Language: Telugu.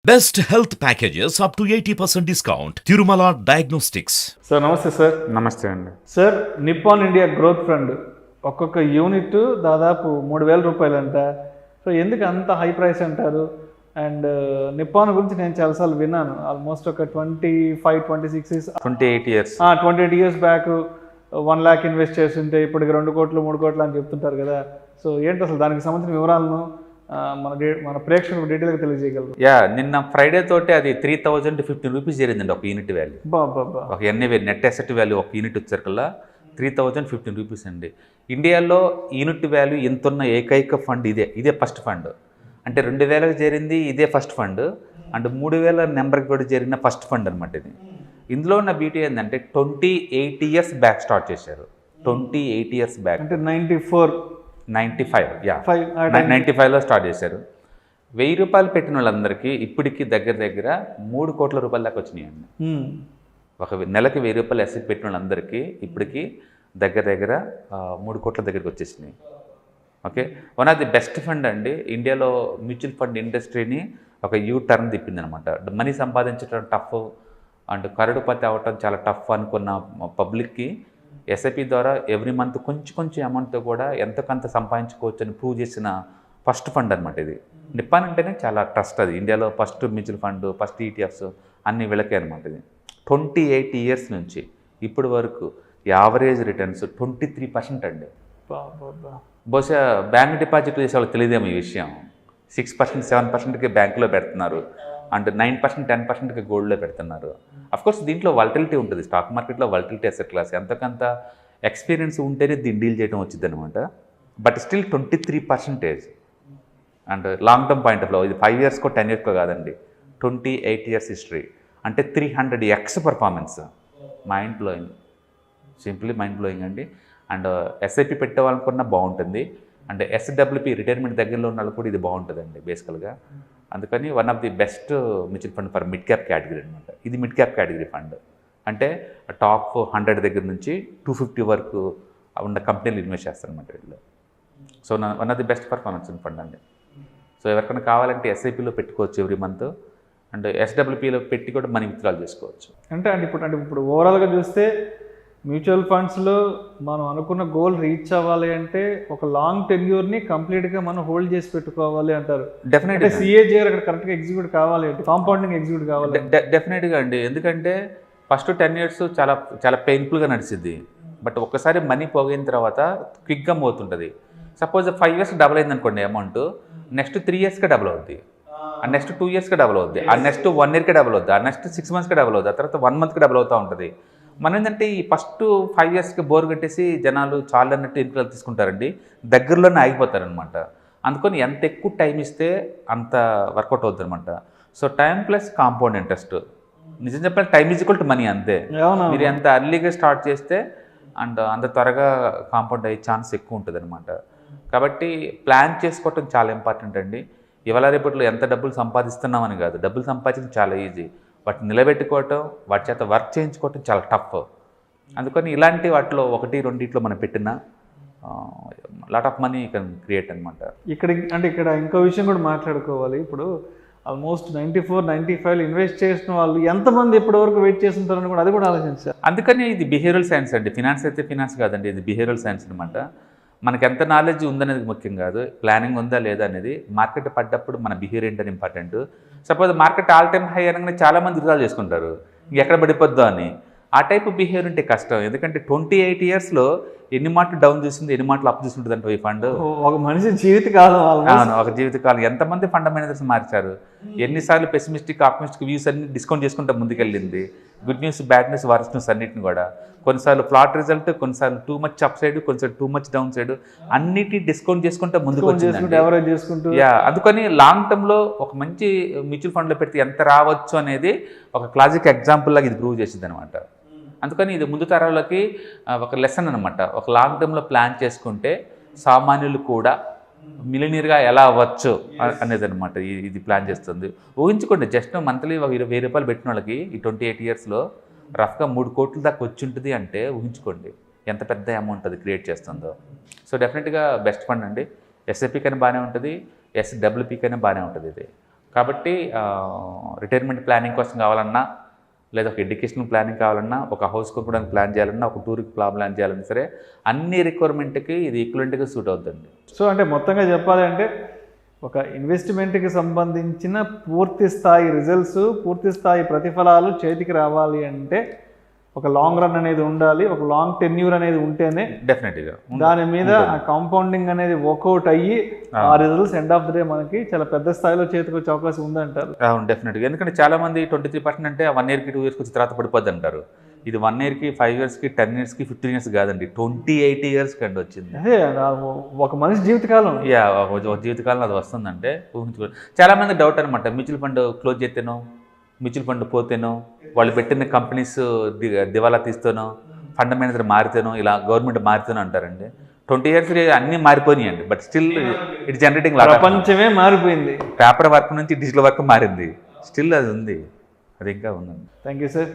Best health packages up to 80% discount. Tirumala Diagnostics. Sir నమస్తే సార్. నమస్తే అండి. Sir Nippon India growth fund ఒక్కొక్క యూనిట్ దాదాపు 3,000 రూపాయలంట. సో ఎందుకు అంత హై ప్రైస్ అంటారు? అండ్ నిప్పాన్ గురించి నేను చాలాసార్లు విన్నాను. ఆల్మోస్ట్ ఒక 28 years 28 years back 1 lakh invest చేస్తుంటే ఇప్పటికి 2 కోట్లు 3 కోట్లు అని చెప్తుంటారు కదా. సో ఏంటి అసలు దానికి సంబంధించిన వివరాలను మన ప్రేక్షకులకు డీటెయిల్గా తెలియజేయగలరు? నిన్న ఫ్రైడే తోటి అది 3,015 రూపీస్ జరిగిందండి ఒక యూనిట్ వాల్యూ. ఒక ఎన్ఏ నెట్ అసెట్ వాల్యూ ఒక యూనిట్ వచ్చేసరికల్లా 3,015 రూపీస్ అండి. ఇండియాలో యూనిట్ వాల్యూ ఎంతున్న ఏకైక ఫండ్ ఇదే ఫస్ట్ ఫండ్. అంటే 2,000కి చేరింది ఇదే ఫస్ట్ ఫండ్. అండ్ 3,000 నెంబర్కి కూడా జరిగిన ఫస్ట్ ఫండ్ అనమాట ఇది. ఇందులో ఉన్న బ్యూటీ ఏంటంటే 28 ఇయర్స్ బ్యాక్ స్టార్ట్ చేశారు. 28 ఇయర్స్ బ్యాక్ అంటే 95లో స్టార్ట్ చేశారు. 1,000 రూపాయలు పెట్టిన వాళ్ళందరికీ ఇప్పటికి దగ్గర 3 కోట్ల రూపాయల దాకా వచ్చినాయండి. ఒక నెలకి 1,000 రూపాయలు ఎస్ఎస్ పెట్టిన వాళ్ళందరికీ ఇప్పటికి దగ్గర 3 కోట్ల దగ్గరికి వచ్చేసినాయి. Okay, one of the best fund అండి. ఇండియాలో మ్యూచువల్ ఫండ్ ఇండస్ట్రీని ఒక యూ టర్న్ తిప్పింది అనమాట. మనీ సంపాదించడం టఫ్ అండ్ కరడుపతి అవ్వటం చాలా టఫ్ అనుకున్న పబ్లిక్కి ఎస్ఐపి ద్వారా ఎవ్రీ మంత్ కొంచెం అమౌంట్తో కూడా ఎంతకంత సంపాదించుకోవచ్చు అని ప్రూవ్ చేసిన ఫస్ట్ ఫండ్ అనమాట ఇది. నిప్పాన్ అంటేనే చాలా ట్రస్ట్. అది ఇండియాలో first mutual fund, first ETFs అన్ని వీళ్ళకే అనమాట ఇది. 28 ఇయర్స్ నుంచి ఇప్పటి వరకు యావరేజ్ రిటర్న్స్ 23% అండి. బహుశా బ్యాంక్ డిపాజిట్లు చేసే వాళ్ళకి తెలియదేమో ఈ విషయం. 6%, 7%కి బ్యాంకులో పెడుతున్నారు. అండ్ 9%, 10%కి గోల్డ్లో పెడుతున్నారు. అఫ్కోర్స్ దీంట్లో వాలటిలిటీ ఉంటుంది. స్టాక్ మార్కెట్లో వాలటిలిటీ అసెట్ క్లాస్. ఎంతకంత ఎక్స్పీరియన్స్ ఉంటేనే దీన్ని డీల్ చేయడం వచ్చింది అనమాట. But still 23%. And long term point of లో ఇది 5 ఇయర్స్కో 10 ఇయర్స్కో కాదండి, 28 ఇయర్స్ హిస్టరీ. అంటే 300x performance. Mind blowing, simply mind blowing అండి. అండ్ ఎస్ఐపి పెట్టే వాళ్ళకున్నా బాగుంటుంది. అండ్ ఎస్డబ్ల్యూపి రిటైర్మెంట్ దగ్గరలో ఉన్న వాళ్ళు కూడా ఇది బాగుంటుందండి బేసికల్గా. అందుకని one of the best mutual fund for mid cap category అనమాట. ఇది మిడ్ క్యాప్ కేటగిరీ ఫండ్. అంటే టాప్ 100 దగ్గర నుంచి 250 వరకు ఉన్న కంపెనీలు ఇన్వెస్ట్ చేస్తారనమాట వీళ్ళు. So one of the best performance fund అండి. సో ఎవరికైనా కావాలంటే ఎస్ఐపిలో పెట్టుకోవచ్చు ఎవ్రీ మంత్. అండ్ ఎస్డబ్ల్యూపీలో పెట్టి కూడా మనీ విత్డ్రాల్ చేసుకోవచ్చు. అంటే ఇప్పుడు ఓవరాల్గా చూస్తే మ్యూచువల్ ఫండ్స్లో మనం అనుకున్న గోల్ రీచ్ అవ్వాలి అంటే ఒక లాంగ్ టెన్యూర్ని కంప్లీట్గా మనం హోల్డ్ చేసి పెట్టుకోవాలి అంటారు. డెఫినెట్గా సిఏజీఆర్ అక్కడ కరెక్ట్గా ఎగ్జిక్యూట్ కావాలి అంటే కాంపౌండింగ్ ఎగ్జిక్యూట్ కావాలి. డెఫినెట్గా అండి. ఎందుకంటే ఫస్ట్ 10 ఇయర్స్ చాలా పెయిన్ఫుల్గా నడిచింది. బట్ ఒక్కసారి మనీ పోగిన తర్వాత క్విక్గా పోతుంటుంది. సపోజ్ 5 ఇయర్స్ డబుల్ అయింది అనుకోండి అమౌంట్, నెక్స్ట్ 3 ఇయర్స్కి డబుల్ అవుద్ది, ఆ నెక్స్ట్ 2 ఇయర్స్కి డబుల్ అవుద్ది, ఆ నెక్స్ట్ 1 ఇయర్కి డబుల్ అవుద్ది, ఆ నెక్స్ట్ 6 మంత్స్కి డబుల్ అవుద్ది, ఆ తర్వాత 1 మంత్కి డబుల్ అవుతూ ఉంటుంది. మనం ఏంటంటే ఈ ఫస్ట్ 5 ఇయర్స్కి బోర్ కట్టేసి జనాలు చాలా అన్నట్టు ఎన్నికలు తీసుకుంటారండి, దగ్గరలోనే ఆగిపోతారనమాట. అందుకని ఎంత ఎక్కువ టైం ఇస్తే అంత వర్కౌట్ అవుతుంది అనమాట. So time plus compound interest. నిజం చెప్పాలి, time is equal to money అంతే. మీరు ఎంత అర్లీగా స్టార్ట్ చేస్తే అండ్ అంత త్వరగా కాంపౌండ్ అయ్యే ఛాన్స్ ఎక్కువ ఉంటుంది అనమాట. కాబట్టి ప్లాన్ చేసుకోవటం చాలా ఇంపార్టెంట్ అండి. ఇవాళ రేపట్లో ఎంత డబ్బులు సంపాదిస్తున్నామని కాదు, డబ్బులు సంపాదించడం చాలా ఈజీ, వాటిని నిలబెట్టుకోవటం, వాటి చేత వర్క్ చేయించుకోవటం చాలా టఫ్. అందుకని ఇలాంటి వాటిలో 1-2 మనం పెట్టిన lot of money can create అనమాట. ఇక్కడ ఇంకో విషయం కూడా మాట్లాడుకోవాలి. ఇప్పుడు ఆల్మోస్ట్ 94-95 ఇన్వెస్ట్ చేసిన వాళ్ళు ఎంతమంది ఇప్పటివరకు వెయిట్ చేస్తుంటారని కూడా అది కూడా ఆలోచించారు. అందుకని ఇది బిహేవియరల్ సైన్స్ అండి. ఫినాన్స్ అయితే ఫినాన్స్ కాదండి, ఇది బిహేవియరల్ సైన్స్ అనమాట. మనకి ఎంత నాలెడ్జ్ ఉందనేది ముఖ్యం కాదు, ప్లానింగ్ ఉందా లేదా అనేది. మార్కెట్ పడ్డప్పుడు మన బిహేవియర్ ఏంటని important. Suppose market all time high అనగానే చాలామంది విత్డ్రాల్ చేసుకుంటారు ఎక్కడ పడిపోద్దో అని. ఆ టైప్ బిహేవియర్ ఉంటే కష్టం. ఎందుకంటే 28 ఇయర్స్లో ఎన్ని మాటలు డౌన్ చూసింది, ఎన్ని మాటలు అప్ చూస్తుంటుంది అంటే ఈ ఫండ్. ఒక మనిషి జీవితకాలం. అవును, ఒక జీవితకాలం. ఎంతమంది ఫండ్ మేనేజర్స్ మార్చారు, ఎన్నిసార్లు పెసిమిస్టిక్ ఆప్టిమిస్టిక్ వ్యూస్ అన్ని డిస్కౌంట్ చేసుకుంటూ ముందుకెళ్ళింది. Good news, bad news, worst news అన్నిటిని కూడా. కొన్నిసార్లు ఫ్లాట్ రిజల్ట్, కొన్నిసార్లు టూ మచ్ అప్ సైడ్, కొన్నిసార్లు టూ మచ్ డౌన్ సైడ్, అన్నిటి డిస్కౌంట్ చేసుకుంటూ ముందుకు వచ్చింది. అందుకని లాంగ్ టర్మ్లో ఒక మంచి మ్యూచువల్ ఫండ్లో పెడితే ఎంత రావచ్చు అనేది ఒక క్లాసిక్ ఎగ్జాంపుల్ లాగా ఇది ప్రూవ్ చేసింది అనమాట. అందుకని ఇది ముందు తరాలకి ఒక లెసన్ అనమాట. ఒక లాంగ్ టర్మ్లో ప్లాన్ చేసుకుంటే సామాన్యులు కూడా మిలినీర్గా ఎలా అవ్వచ్చు అనేది అనమాట ఇది ప్లాన్ చేస్తుంది. ఊహించుకోండి, జస్ట్ మంత్లీ 1,000 రూపాయలు పెట్టిన వాళ్ళకి ఈ 28 ఇయర్స్లో రఫ్గా 3 కోట్ల దాకా వచ్చి ఉంటుంది అంటే ఊహించుకోండి ఎంత పెద్ద అమౌంట్ అది క్రియేట్ చేస్తుందో. సో డెఫినెట్గా బెస్ట్ ఫండ్ అండి. ఎస్ఐపి కన్నా బాగానే ఉంటుంది, ఎస్డబ్ల్యూపి కన్నా బాగానే ఉంటుంది ఇది. కాబట్టి రిటైర్మెంట్ ప్లానింగ్ కోసం కావాలన్నా, లేదా ఒక ఎడ్యుకేషనల్ ప్లానింగ్ కావాలన్నా, ఒక హౌస్ కొనుక్కోవడానికి ప్లాన్ చేయాలన్నా, ఒక టూర్కి ప్లాన్ చేయాలన్నా సరే అన్ని రిక్వైర్మెంట్కి ఇది ఈక్వలెంట్గా సూట్ అవుతుంది. సో అంటే మొత్తంగా చెప్పాలి అంటే ఒక ఇన్వెస్ట్మెంట్కి సంబంధించిన పూర్తి స్థాయి రిజల్ట్స్, పూర్తి స్థాయి ప్రతిఫలాలు చేతికి రావాలి అంటే ఒక లాంగ్ రన్ అనేది ఉండాలి, ఒక లాంగ్ టెన్యూర్ అనేది ఉంటేనే డెఫినెట్గా దాని మీద ఆ కాంపౌండింగ్ అనేది వర్కౌట్ అయ్యి ఆ results end of the day మనకి చాలా పెద్ద స్థాయిలో చేతికి వచ్చే అవకాశం ఉందంటారు. అవును, డెఫినెట్గా. ఎందుకంటే చాలామంది 23% అంటే 1 yearకి 2 yearsకి వచ్చిన తర్వాత పడిపోద్ది అంటారు. ఇది 1 yearకి 5 yearsకి 10 yearsకి 15 years కాదండి, 28 yearsకి అండి వచ్చింది. అదే ఒక మనిషి జీవితకాలం. ఒక జీవితకాలం అది వస్తుందంటే ఊహించుకో. చాలామంది డౌట్ అనమాట, మ్యూచువల్ ఫండ్ క్లోజ్ చేస్తేనో, మ్యూచువల్ ఫండ్ పోతేనో, వాళ్ళు పెట్టిన కంపెనీస్ దివాలా తీస్తేనో, ఫండ్ మేనేజర్ మారితేనో, ఇలా గవర్నమెంట్ మారితేనో అంటారండి. 20 years అన్నీ మారిపోయినాయండి, బట్ స్టిల్ ఇట్ జనరేటింగ్ ప్రపంచమే మారిపోయింది. పేపర్ వర్క్ నుంచి డిజిటల్ వర్క్ మారింది, స్టిల్ అది ఉంది, అది ఇంకా ఉందండి. Thank you sir.